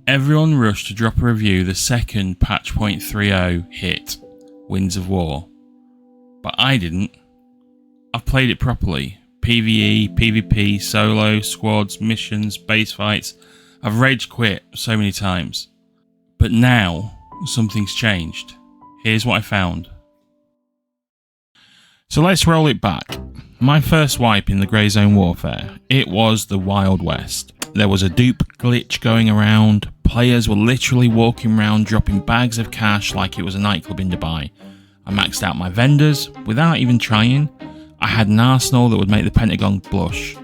Everyone rushed to drop a review the second patch .30 hit, Winds of War. But I didn't. I've played it properly. PvE, PvP, solo, squads, missions, base fights. I've rage quit so many times. But now, something's changed. Here's what I found. So let's roll it back. My first wipe in the Grey Zone Warfare, it was the Wild West. There was a dupe glitch going around. Players were literally walking around dropping bags of cash like it was a nightclub in Dubai. I maxed out my vendors without even trying. I had an arsenal that would make the Pentagon blush.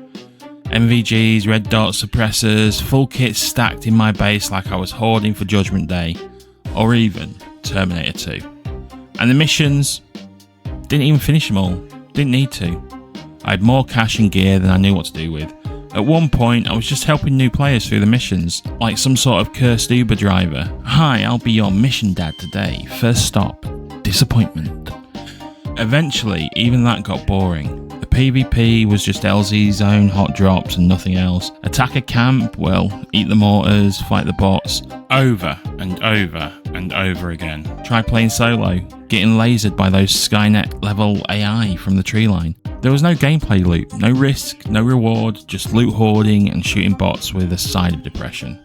MVGs, red dot suppressors, full kits stacked in my base like I was hoarding for Judgment Day, or even Terminator 2. And the missions, didn't even finish them all, didn't need to. I had more cash and gear than I knew what to do with. At one point, I was just helping new players through the missions, like some sort of cursed Uber driver. Hi, I'll be your mission dad today. First stop, disappointment. Eventually, even that got boring. The PvP was just LZ zone, hot drops and nothing else. Attack a camp, well, eat the mortars, fight the bots. Over and over and over again. Try playing solo, getting lasered by those Skynet level AI from the tree line. There was no gameplay loop, no risk, no reward, just loot hoarding and shooting bots with a side of depression.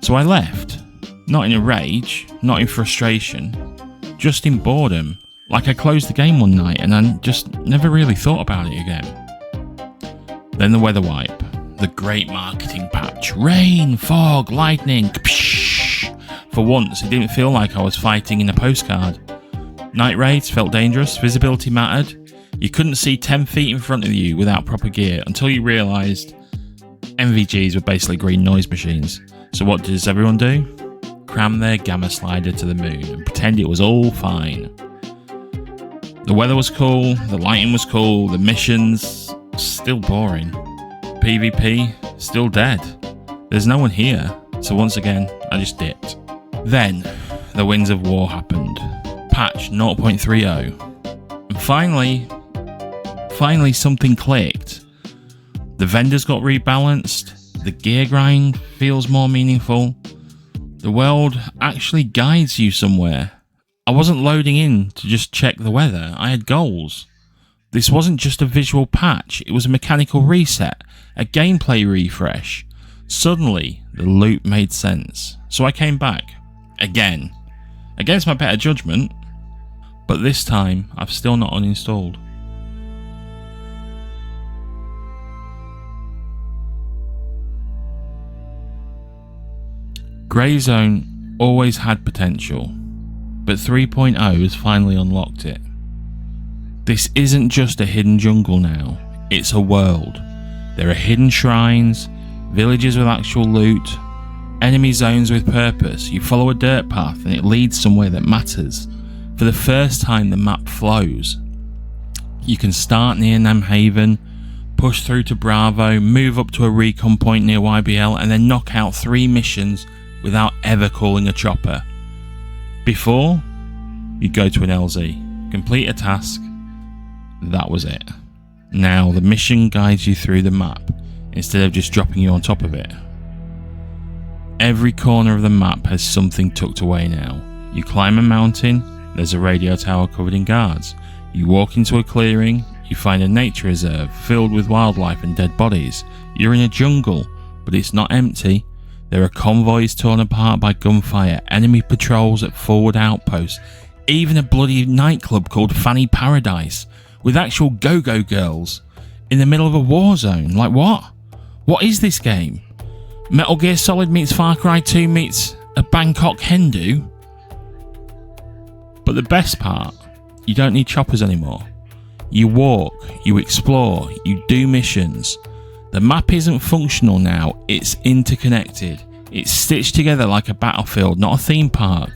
So I left. Not in a rage, not in frustration, just in boredom. Like I closed the game one night and I just never really thought about it again. Then the weather wipe. The great marketing patch. Rain, fog, lightning. Psh. For once, it didn't feel like I was fighting in a postcard. Night raids felt dangerous, visibility mattered. You couldn't see 10 feet in front of you without proper gear until you realised MVGs were basically green noise machines. So what does everyone do? Cram their gamma slider to the moon and pretend it was all fine. The weather was cool, the lighting was cool, the missions still boring. PvP still dead. There's no one here, so once again I just dipped. Then the Winds of War happened. Patch 0.30. And finally something clicked. The vendors got rebalanced, the gear grind feels more meaningful. The world actually guides you somewhere. I wasn't loading in to just check the weather, I had goals. This wasn't just a visual patch, it was a mechanical reset, a gameplay refresh. Suddenly, the loop made sense. So I came back. Again. Against my better judgment. But this time, I've still not uninstalled. Grey Zone always had potential, but 3.0 has finally unlocked it. This isn't just a hidden jungle now, it's a world. There are hidden shrines, villages with actual loot, enemy zones with purpose. You follow a dirt path and it leads somewhere that matters. For the first time the map flows. You can start near Namhaven, push through to Bravo, move up to a recon point near YBL and then knock out 3 missions without ever calling a chopper. Before, you'd go to an LZ, complete a task, that was it. Now the mission guides you through the map instead of just dropping you on top of it. Every corner of the map has something tucked away now. You climb a mountain, there's a radio tower covered in guards. You walk into a clearing, you find a nature reserve filled with wildlife and dead bodies. You're in a jungle, but it's not empty. There are convoys torn apart by gunfire, enemy patrols at forward outposts, even a bloody nightclub called Fanny Paradise, with actual go-go girls, in the middle of a war zone. Like what? What is this game? Metal Gear Solid meets Far Cry 2 meets a Bangkok Hindu? But the best part, you don't need choppers anymore. You walk, you explore, you do missions. The map isn't functional now, it's interconnected. It's stitched together like a battlefield, not a theme park.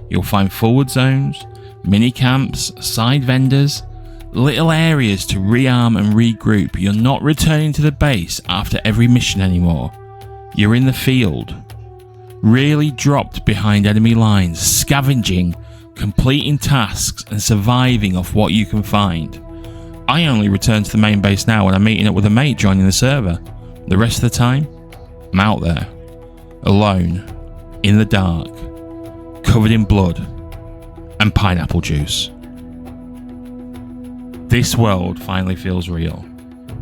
You'll find forward zones, mini camps, side vendors, little areas to rearm and regroup. You're not returning to the base after every mission anymore. You're in the field, really dropped behind enemy lines, scavenging, completing tasks and surviving off what you can find. I only return to the main base now when I'm meeting up with a mate joining the server. The rest of the time, I'm out there, alone, in the dark, covered in blood and pineapple juice. This world finally feels real.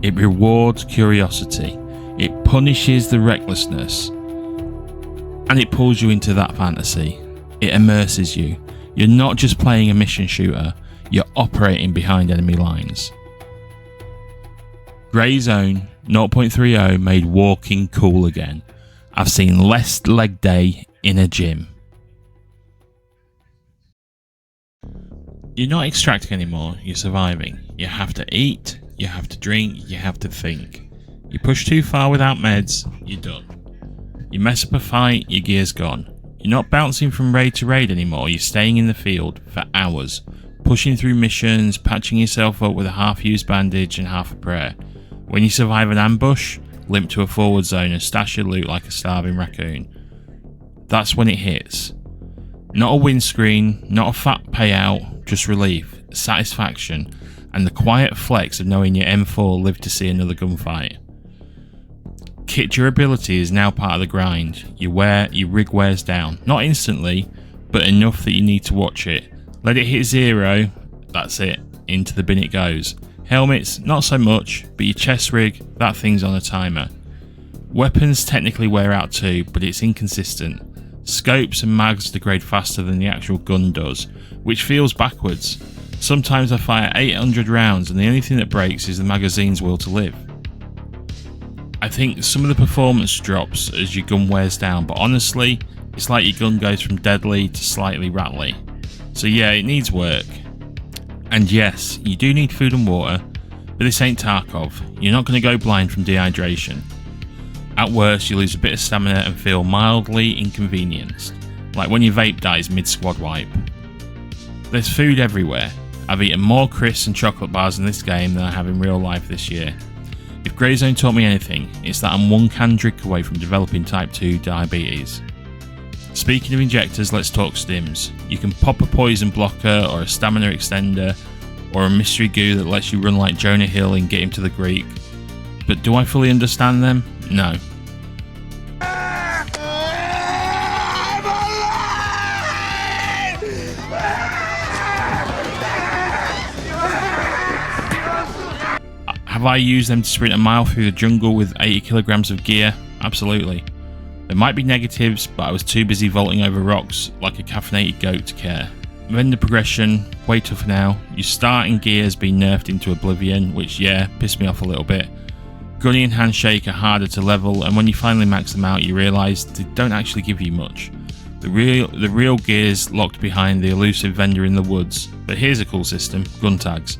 It rewards curiosity, it punishes the recklessness, and it pulls you into that fantasy. It immerses you. You're not just playing a mission shooter, you're operating behind enemy lines. Grey Zone 0.30 made walking cool again. I've seen less leg day in a gym. You're not extracting anymore, you're surviving. You have to eat, you have to drink, you have to think. You push too far without meds, you're done. You mess up a fight, your gear's gone. You're not bouncing from raid to raid anymore, you're staying in the field for hours, pushing through missions, patching yourself up with a half-used bandage and half a prayer. When you survive an ambush, limp to a forward zone and stash your loot like a starving raccoon. That's when it hits. Not a windscreen, not a fat payout, just relief, satisfaction, and the quiet flex of knowing your M4 lived to see another gunfight. Kit durability is now part of the grind. Your rig wears down. Not instantly, but enough that you need to watch it. Let it hit 0, that's it, into the bin it goes. Helmets, not so much, but your chest rig, that thing's on a timer. Weapons technically wear out too, but it's inconsistent. Scopes and mags degrade faster than the actual gun does, which feels backwards. Sometimes I fire 800 rounds and the only thing that breaks is the magazine's will to live. I think some of the performance drops as your gun wears down, but honestly, it's like your gun goes from deadly to slightly rattly. So yeah, it needs work. And yes, you do need food and water, but this ain't Tarkov. You're not going to go blind from dehydration. At worst, you lose a bit of stamina and feel mildly inconvenienced, like when your vape dies mid-squad wipe. There's food everywhere. I've eaten more crisps and chocolate bars in this game than I have in real life this year. If Grey Zone taught me anything, it's that I'm one canned drink away from developing type 2 diabetes. Speaking of injectors, let's talk stims. You can pop a poison blocker or a stamina extender or a mystery goo that lets you run like Jonah Hill and get him to the Greek. But do I fully understand them? No. Have I used them to sprint a mile through the jungle with 80 kilograms of gear? Absolutely. There might be negatives, but I was too busy vaulting over rocks like a caffeinated goat to care. Vendor progression, way tougher now. Your starting gear has been nerfed into oblivion, which yeah, pissed me off a little bit. Gunny and handshake are harder to level, and when you finally max them out you realise they don't actually give you much. The real gear's locked behind the elusive vendor in the woods, but here's a cool system, gun tags.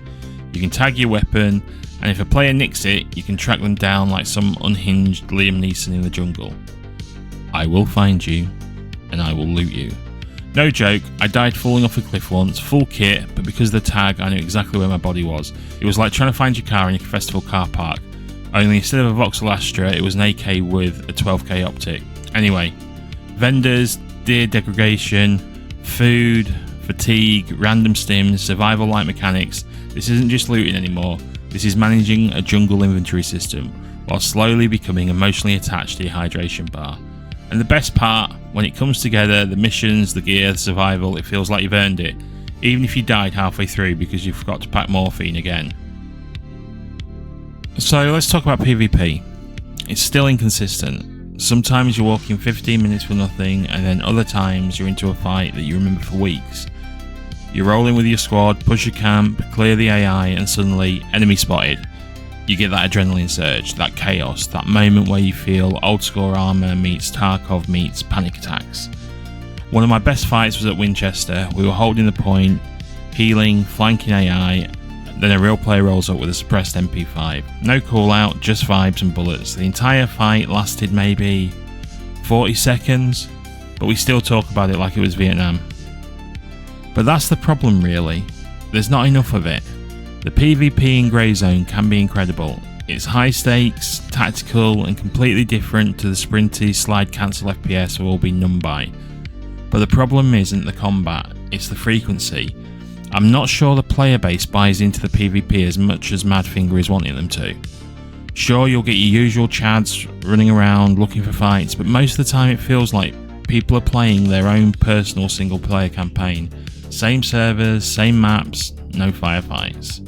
You can tag your weapon, and if a player nicks it, you can track them down like some unhinged Liam Neeson in the jungle. I will find you, and I will loot you. No joke, I died falling off a cliff once, full kit, but because of the tag I knew exactly where my body was. It was like trying to find your car in a festival car park, only instead of a Vauxhall Astra it was an AK with a 12k optic. Anyway, vendors, gear degradation, food, fatigue, random stims, survival light mechanics. This isn't just looting anymore, this is managing a jungle inventory system, while slowly becoming emotionally attached to your hydration bar. And the best part, when it comes together, the missions, the gear, the survival, it feels like you've earned it, even if you died halfway through because you forgot to pack morphine again. So let's talk about PvP. It's still inconsistent. Sometimes you're walking 15 minutes for nothing, and then other times you're into a fight that you remember for weeks. You're rolling with your squad, push your camp, clear the AI, and suddenly, enemy spotted. You get that adrenaline surge, that chaos, that moment where you feel old school armour meets Tarkov meets panic attacks. One of my best fights was at Winchester. We were holding the point, healing, flanking AI, then a real player rolls up with a suppressed MP5. No call out, just vibes and bullets. The entire fight lasted maybe 40 seconds, but we still talk about it like it was Vietnam. But that's the problem really, there's not enough of it. The PvP in Grey Zone can be incredible. It's high stakes, tactical and completely different to the sprinty slide cancel FPS we've all been numb by. But the problem isn't the combat, it's the frequency. I'm not sure the player base buys into the PvP as much as Madfinger is wanting them to. Sure, you'll get your usual chads running around looking for fights, but most of the time it feels like people are playing their own personal single player campaign. Same servers, same maps, no firefights.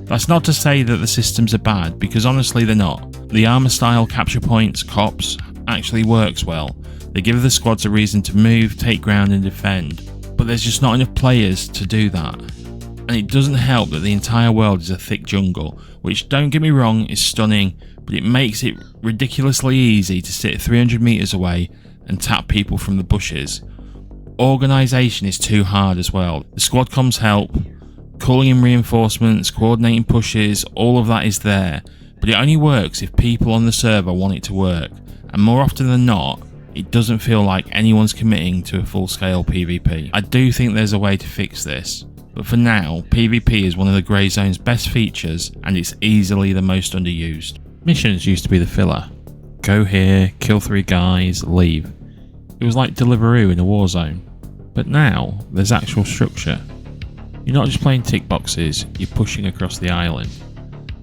That's not to say that the systems are bad, because honestly they're not. The armour style capture points, cops, actually works well. They give the squads a reason to move, take ground and defend, but there's just not enough players to do that. And it doesn't help that the entire world is a thick jungle, which, don't get me wrong, is stunning, but it makes it ridiculously easy to sit 300 meters away and tap people from the bushes. Organisation is too hard as well. The squad comms help, calling in reinforcements, coordinating pushes, all of that is there, but it only works if people on the server want it to work, and more often than not, it doesn't feel like anyone's committing to a full-scale PvP. I do think there's a way to fix this, but for now, PvP is one of the Grey Zone's best features, and it's easily the most underused. Missions used to be the filler. Go here, kill 3 guys, leave. It was like Deliveroo in a war zone. But now, there's actual structure. You're not just playing tick boxes, you're pushing across the island.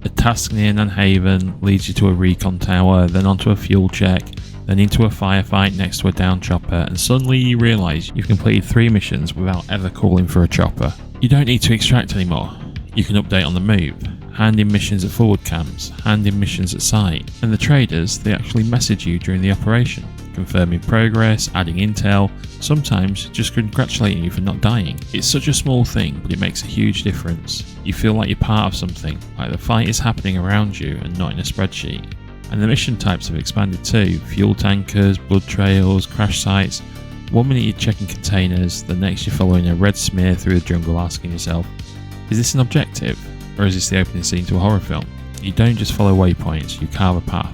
A task near Nanhaven leads you to a recon tower, then onto a fuel check, then into a firefight next to a down chopper, and suddenly you realise you've completed 3 missions without ever calling for a chopper. You don't need to extract anymore. You can update on the move, hand in missions at forward camps, hand in missions at site, and the traders, they actually message you during the operation, confirming progress, adding intel, sometimes just congratulating you for not dying. It's such a small thing, but it makes a huge difference. You feel like you're part of something, like the fight is happening around you and not in a spreadsheet. And the mission types have expanded too. Fuel tankers, blood trails, crash sites. One minute you're checking containers, the next you're following a red smear through the jungle asking yourself, is this an objective? Or is this the opening scene to a horror film? You don't just follow waypoints, you carve a path.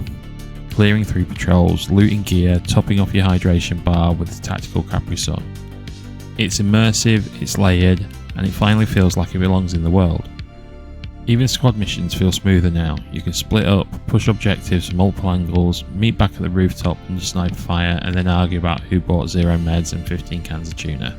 Clearing through patrols, looting gear, topping off your hydration bar with the tactical Capri Sun. It's immersive, it's layered, and it finally feels like it belongs in the world. Even squad missions feel smoother now. You can split up, push objectives from multiple angles, meet back at the rooftop and snipe fire, and then argue about who bought 0 meds and 15 cans of tuna.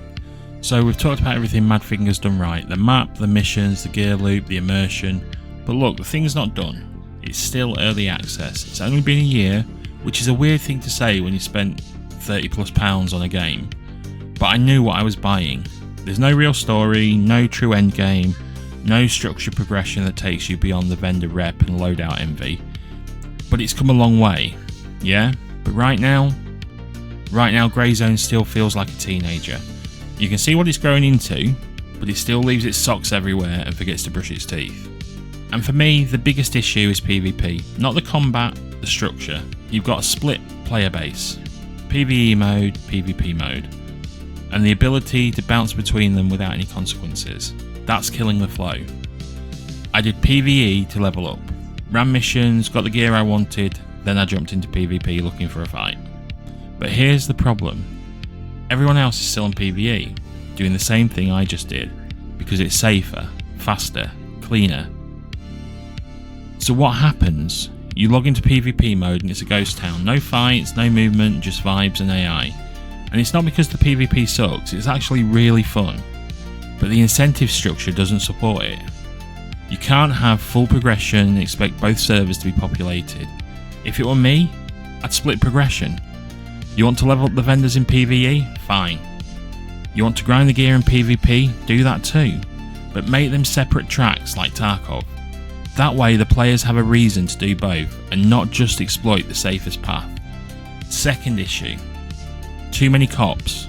So we've talked about everything Madfinger's done right. The map, the missions, the gear loop, the immersion. But look, the thing's not done. It's still early access. It's only been a year, which is a weird thing to say when you spent £30+ on a game. But I knew what I was buying. There's no real story, no true endgame, no structured progression that takes you beyond the vendor rep and loadout envy. But it's come a long way, yeah? But right now Grey Zone still feels like a teenager. You can see what it's growing into, but it still leaves its socks everywhere and forgets to brush its teeth. And for me, the biggest issue is PvP, not the combat, the structure. You've got a split player base, PvE mode, PvP mode, and the ability to bounce between them without any consequences. That's killing the flow. I did PvE to level up, ran missions, got the gear I wanted, then I jumped into PvP looking for a fight. But here's the problem. Everyone else is still on PvE, doing the same thing I just did, because it's safer, faster, cleaner. So what happens? You log into PvP mode and it's a ghost town. No fights, no movement, just vibes and AI. And it's not because the PvP sucks, it's actually really fun. But the incentive structure doesn't support it. You can't have full progression and expect both servers to be populated. If it were me, I'd split progression. You want to level up the vendors in PvE? Fine. You want to grind the gear in PvP? Do that too. But make them separate tracks like Tarkov. That way the players have a reason to do both and not just exploit the safest path. Second issue. Too many cops.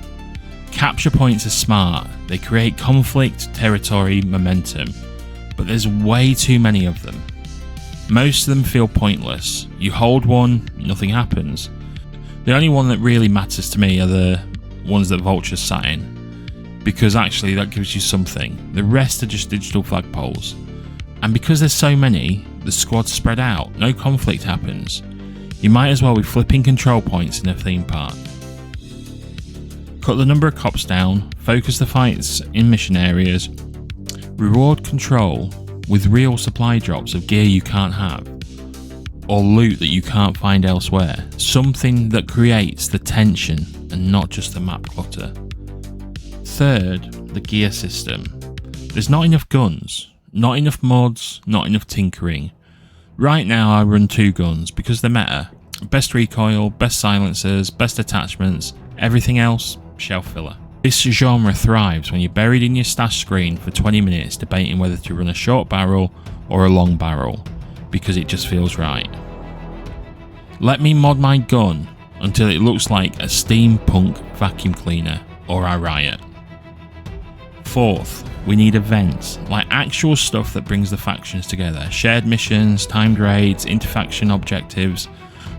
Capture points are smart. They create conflict, territory, momentum. But there's way too many of them. Most of them feel pointless. You hold one, nothing happens. The only one that really matters to me are the ones that Vulture's sat in, because actually that gives you something. The rest are just digital flagpoles. And because there's so many, the squad's spread out, no conflict happens. You might as well be flipping control points in a theme park. Cut the number of cops down, focus the fights in mission areas, reward control with real supply drops of gear you can't have, or loot that you can't find elsewhere. Something that creates the tension and not just the map clutter. Third, the gear system. There's not enough guns, not enough mods, not enough tinkering. Right now I run 2 guns because they're meta. Best recoil, best silencers, best attachments, Everything else, shelf filler. This genre thrives when you're buried in your stash screen for 20 minutes debating whether to run a short barrel or a long barrel, because it just feels right. Let me mod my gun until it looks like a steampunk vacuum cleaner, or I riot. Fourth, we need events, like actual stuff that brings the factions together. Shared missions, timed raids, interfaction objectives.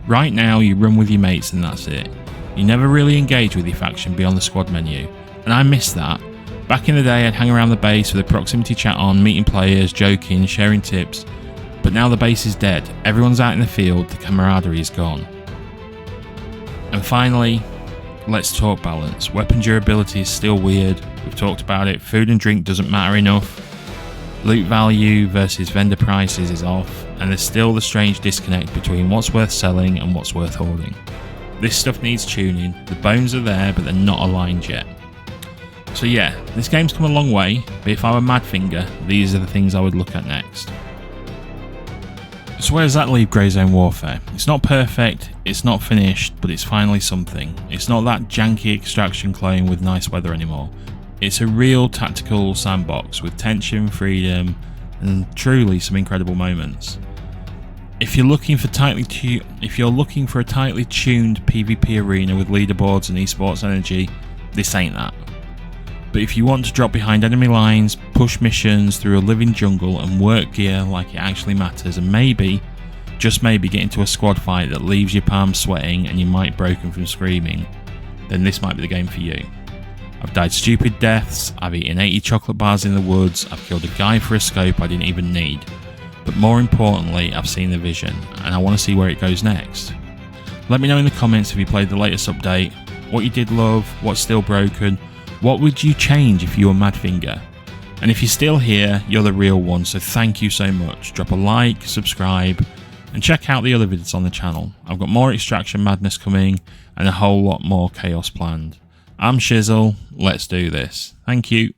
Right now you run with your mates and that's it. You never really engage with your faction beyond the squad menu, and I miss that. Back in the day I'd hang around the base with a proximity chat on, meeting players, joking, sharing tips, but now the base is dead, everyone's out in the field, the camaraderie is gone. And finally, let's talk balance. Weapon durability is still weird, we've talked about it, food and drink doesn't matter enough, loot value versus vendor prices is off, and there's still the strange disconnect between what's worth selling and what's worth hoarding. This stuff needs tuning, the bones are there but they're not aligned yet. So yeah, this game's come a long way, but if I were Madfinger, these are the things I would look at next. So where does that leave Greyzone Warfare? It's not perfect, it's not finished, but it's finally something. It's not that janky extraction clone with nice weather anymore. It's a real tactical sandbox with tension, freedom, and truly some incredible moments. If you're looking for a tightly tuned PvP arena with leaderboards and esports energy, this ain't that. But if you want to drop behind enemy lines, push missions through a living jungle and work gear like it actually matters, and maybe, just maybe, get into a squad fight that leaves your palms sweating and your mic broken from screaming, then this might be the game for you. I've died stupid deaths, I've eaten 80 chocolate bars in the woods, I've killed a guy for a scope I didn't even need. But more importantly, I've seen the vision, and I want to see where it goes next. Let me know in the comments if you played the latest update, what you did love, what's still broken, what would you change if you were Madfinger? And if you're still here, you're the real one, so thank you so much. Drop a like, subscribe, and check out the other videos on the channel. I've got more extraction madness coming, and a whole lot more chaos planned. I'm Shizzle, let's do this. Thank you.